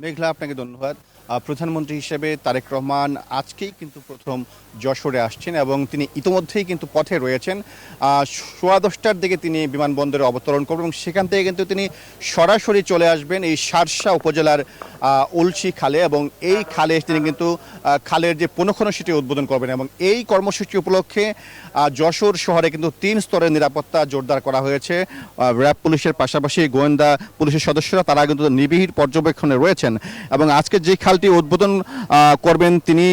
মেঘলা, আপনাকে ধন্যবাদ। প্রধানমন্ত্রী হিসেবে তারেক রহমান আজকেই কিন্তু প্রথম যশোরে আসছেন এবং তিনি ইতোমধ্যেই কিন্তু পথে রয়েছেন। 10:15টার দিকে তিনি বিমানবন্দরে অবতরণ করবেন এবং সেখান থেকে কিন্তু তিনি সরাসরি চলে আসবেন এই শার্শা উপজেলার উলশি খালে, এবং এই খালে তিনি কিন্তু খালের যে পুনঃখনন সেটি উদ্বোধন করবেন। এবং এই কর্মসূচি উপলক্ষে যশোর শহরে কিন্তু 3 স্তরের নিরাপত্তা জোরদার করা হয়েছে। র্যাব পুলিশের পাশাপাশি গোয়েন্দা পুলিশের সদস্যরা তারা কিন্তু নিবিড় পর্যবেক্ষণে রয়েছেন। এবং আজকে যে খালটি উদ্বোধন করবেন তিনি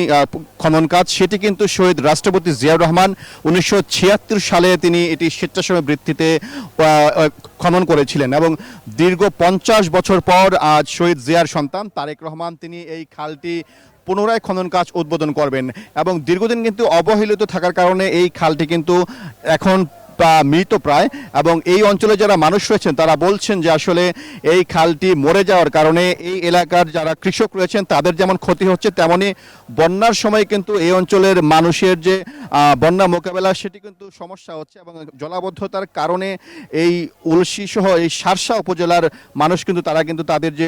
খনন কাজ, সেটি কিন্তু শহীদ রাষ্ট্রপতি জিয়াউর রহমান 1976 সালে তিনি এটি স্বেচ্ছাসেবী বৃত্তিতে খনন করেছিলেন। এবং দীর্ঘ 50 বছর পর আজ শহীদ জিয়ার সন্তান তারেক রহমান তিনি এই খালটি পুনরায় খনন কাজ উদ্বোধন করবেন। এবং দীর্ঘদিন কিন্তু অবহেলিত থাকার কারণে এই খালটি কিন্তু এখন মৃত প্রায়, এবং এই অঞ্চলে যারা মানুষ রয়েছেন তারা বলছেন যে আসলে এই খালটি মরে যাওয়ার কারণে এই এলাকার যারা কৃষক রয়েছেন তাদের যেমন ক্ষতি হচ্ছে, তেমনি বন্যার সময় কিন্তু এই অঞ্চলের মানুষের যে বন্যা মোকাবেলা সেটি কিন্তু সমস্যা হচ্ছে। এবং জলাবদ্ধতার কারণে এই উলশি সহ এই শার্শা উপজেলার মানুষ কিন্তু তারা কিন্তু তাদের যে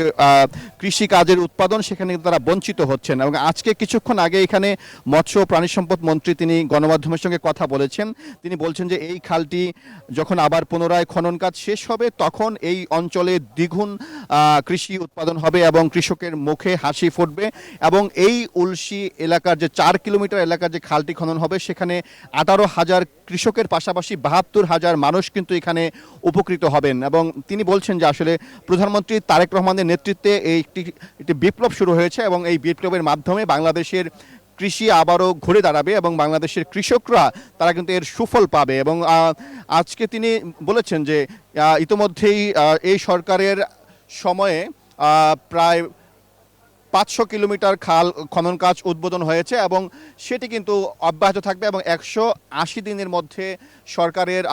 কৃষি কাজের উৎপাদন সেখানে কিন্তু তারা বঞ্চিত হচ্ছেন। এবং আজকে কিছুক্ষণ আগে এখানে মৎস্য ও প্রাণী সম্পদ মন্ত্রী তিনি গণমাধ্যমের সঙ্গে কথা বলেছেন। তিনি বলছেন যে এই খালটি যখন আবার পুনরায় খনন কাজ শেষ হবে তখন এই অঞ্চলে দ্বিগুণ কৃষি উৎপাদন হবে এবং কৃষকের মুখে হাসি ফুটবে। এবং এই উলশি এলাকার যে 4 কিলোমিটার এলাকার যে খালটি খনন হবে সেখানে 18,000 কৃষকের পাশাপাশি 72,000 মানুষ কিন্তু এখানে উপকৃত হবেন। এবং তিনি বলছেন যে আসলে প্রধানমন্ত্রী তারেক রহমানের নেতৃত্বে একটি বিপ্লব শুরু হয়েছে এবং এই বিপ্লবের মাধ্যমে বাংলাদেশের কৃষি আবারও ঘুরে দাঁড়াবে এবং বাংলাদেশের কৃষকরা তারা কিন্তু এর সুফল পাবে। এবং আজকে তিনি বলেছেন যে ইতোমধ্যেই এই সরকারের সময়ে প্রায় 500 কিলোমিটার খাল খনন কাজ উদ্বোধন হয়েছে এবং সেটি কিন্তু অব্যাহত থাকবে। এবং 180 দিনের মধ্যে সরকারের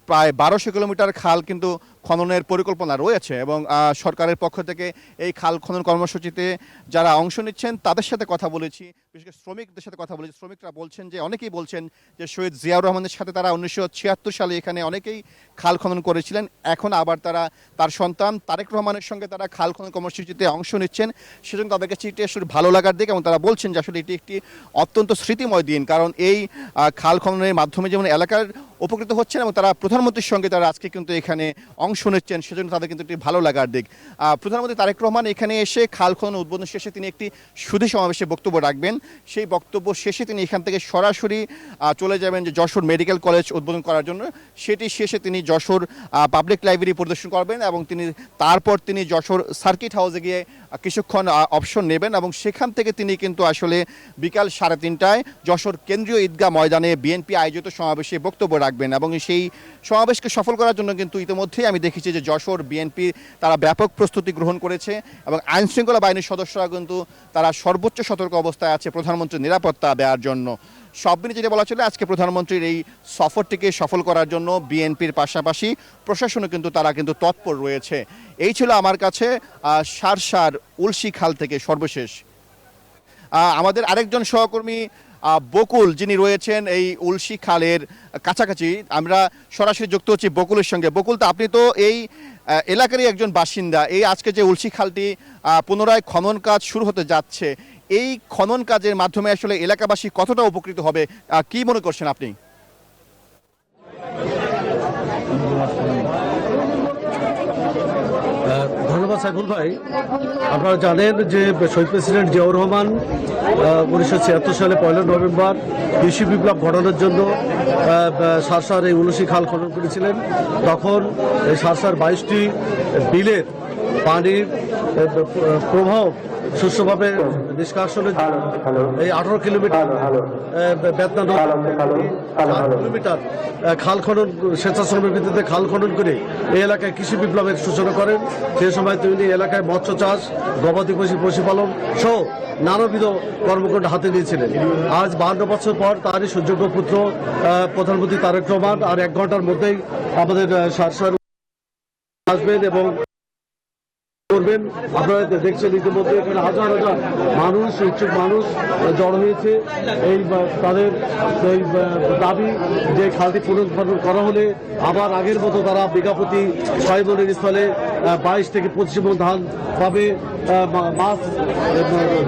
প্রায় 1200 কিলোমিটার খাল কিন্তু খননের পরিকল্পনা রয়েছে। এবং সরকারের পক্ষ থেকে এই খাল খনন কর্মসূচিতে যারা অংশ নিচ্ছেন তাদের সাথে কথা বলেছি, বিশেষ করে শ্রমিকদের সাথে কথা বলেছি। শ্রমিকরা বলছেন যে অনেকেই বলছেন যে শহীদ জিয়াউর রহমানের সাথে তারা 1976 সালে এখানে অনেকেই খাল খনন করেছিলেন, এখন আবার তার সন্তান তারেক রহমানের সঙ্গে তারা খাল খনন কর্মসূচিতে অংশ নিচ্ছেন। সেজন্য তাদের কাছে এটি আসলে ভালো লাগার দিক এবং তারা বলছেন যে আসলে এটি একটি অত্যন্ত স্মৃতিময় দিন, কারণ এই খাল খননের মাধ্যমে যেমন এলাকার উপকৃত হচ্ছেন এবং তারা প্রধানমন্ত্রীর সঙ্গে তারা আজকে কিন্তু এখানে অংশ নিচ্ছেন, সেজন্য তাদের কিন্তু একটি ভালো লাগার দিক। প্রধানমন্ত্রী তারেক রহমান এখানে এসে খাল খনন উদ্বোধন শেষে তিনি একটি সুধী সমাবেশে বক্তব্য রাখবেন। সেই বক্তব্য শেষে তিনি এখান থেকে সরাসরি চলে যাবেন যে যশোর মেডিকেল কলেজ উদ্বোধন করার জন্য। সেটি শেষে তিনি যশোর পাবলিক লাইব্রেরি পরিদর্শন করবেন এবং তারপর তিনি যশোর সার্কিট হাউসে গিয়ে কিছুক্ষণ অবসর নেবেন এবং সেখান থেকে তিনি কিন্তু আসলে বিকাল 3:30টায় যশোর কেন্দ্রীয় ঈদগাহ ময়দানে বিএনপি আয়োজিত সমাবেশে বক্তব্য রাখবেন। এবং সেই সমাবেশকে সফল করার জন্য কিন্তু ইতিমধ্যেই আমি দেখেছি যে যশোর বিএনপি তারা ব্যাপক প্রস্তুতি গ্রহণ করেছে এবং আইনশৃঙ্খলা বাহিনীর সদস্যরা কিন্তু তারা সর্বোচ্চ সতর্ক অবস্থায় আছে প্রধানমন্ত্রীর নিরাপত্তা দেওয়ার জন্য। সব মিলিয়ে যেটা বলা চলে আজকে প্রধানমন্ত্রীর এই সফরটিকে সফল করার জন্য বিএনপির পাশাপাশি প্রশাসনও কিন্তু তারা কিন্তু তৎপর রয়েছে। এই ছিল আমার কাছে শার্শার উলশি খাল থেকে সর্বশেষ। আমাদের আরেকজন সহকর্মী বকুল যিনি রয়েছেন এই উলশি খালের কাছাকাছি, আমরা সরাসরি যুক্ত হচ্ছি বকুলের সঙ্গে। বকুল, তো আপনি তো এই এলাকারই একজন বাসিন্দা। এই আজকে যে উলশি খালটি পুনরায় খনন কাজ শুরু হতে যাচ্ছে, এই খনন কাজের মাধ্যমে আসলে এলাকাবাসী কতটা উপকৃত হবে কি মনে করছেন আপনি? ধন্যবাদ সাইফুল ভাই। আপনারা জানেন যে শহীদ প্রেসিডেন্ট জিয়াউর রহমান 1976 সালে 1 নভেম্বর কৃষি বিপ্লব ঘটানোর জন্য শার্শার এই উলশি খাল খনন করেছিলেন। তখন এই শার্শার 22টি বিলের পানির প্রবাহ সুষ্ঠুভাবে নিষ্কাশনের এই 18 কিলোমিটার বেতনা কিলোমিটার খাল খনন স্বেচ্ছাশ্রমের ভিত্তিতে খাল খনন করে এই এলাকায় কৃষি বিপ্লবের সূচনা করেন। সেই সময় তিনি এলাকায় মৎস্য চাষ, গবাদি পশুপালন সহ নানাবিধ কর্মকাণ্ড হাতে নিয়েছিলেন। আজ 52 বছর পর তারই সুযোগ্য পুত্র প্রধানমন্ত্রী তারেক রহমান আর 1 ঘন্টার মধ্যেই আমাদের শার্শার আসবেন এবং করবেন। আপনারা দেখছেন ইতিমধ্যে এখানে হাজার হাজার মানুষ, ইচ্ছুক মানুষ জড়ো হয়েছে। এই তাদের এই দাবি যে খালটি পুনরুদ্ধার করা হলে আবার আগের মতো তারা বিঘাপতি 6 মনের স্থলে 22 থেকে 25 মণ ধান পাবে। মাছ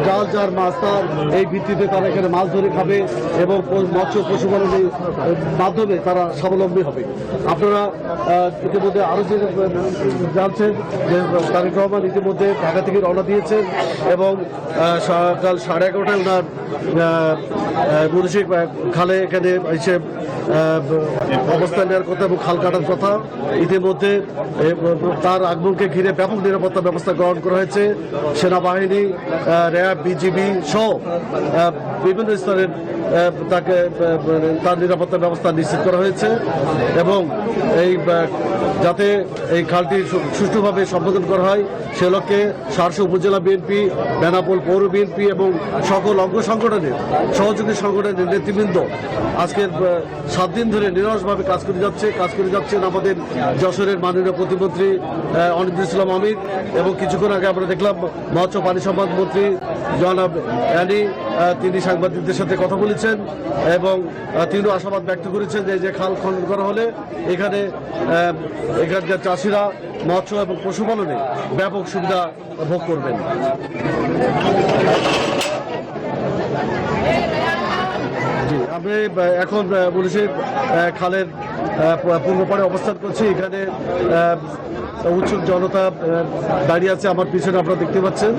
জাল যার মাছ তার এই ভিত্তিতে তারা এখানে মাছ ধরে খাবে এবং মৎস্য পশুপালনের মাধ্যমে তারা স্বাবলম্বী হবে। আপনারা ইতিমধ্যে আরও যে জানছেন যে তারেক রহমান ইতিমধ্যে ঢাকা থেকে রওনা দিয়েছেন এবং সকাল 11:30টায় ওনার মুন্সি খালে এখানে এসে অবস্থান নেওয়ার কথা এবং খাল কাটার কথা। ইতিমধ্যে তার আগমনকে ঘিরে ব্যাপক নিরাপত্তা ব্যবস্থা গ্রহণ করা হয়েছে। সেনাবাহিনী, র্যাব, বিজিবি সহ বিভিন্ন স্তরের তাকে তার নিরাপত্তা ব্যবস্থা নিশ্চিত করা হয়েছে এবং এই যাতে এই খালটি সুষ্ঠুভাবে সম্পাদন করা হয় সে লক্ষ্যে শার্শা উপজেলা বিএনপি, বেনাপোল পৌর বিএনপি এবং সকল অঙ্গ সংগঠনের সহযোগী সংগঠনের নেতৃবৃন্দ আজকের 7 দিন ধরে নিরসভাবে কাজ করে যাচ্ছেন আমাদের যশোরের মাননীয় প্রতিমন্ত্রী অনিন্দ্র ইসলাম আমির এবং কিছুক্ষণ আগে আমরা দেখলাম মৎস্য পানি সম্পদ মন্ত্রী জনাব অ্যানি তিনি সাংবাদিকদের সাথে কথা বলেছেন এবং তিনিও আশাবাদ ব্যক্ত করেছেন যে খাল খনন করা হলে এখানকার চাষিরা মৎস্য এবং পশুপালনে ব্যাপক সুবিধা ভোগ করবেন। জি, আমি এখন পুলিশের খালের পূর্বপাড়ে অবস্থান করছি। এখানে উৎসুক জনতা দাঁড়িয়ে আছে আমার পিছনে, আপনারা দেখতে পাচ্ছেন।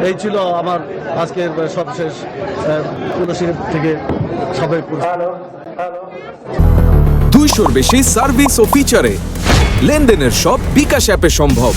এই ছিল আমার আজকের সবশেষ পুলিশের থেকে সবাই 200-র বেশি সার্ভিস ও ফিচারে লেনদেনের সব বিকাশ অ্যাপে সম্ভব।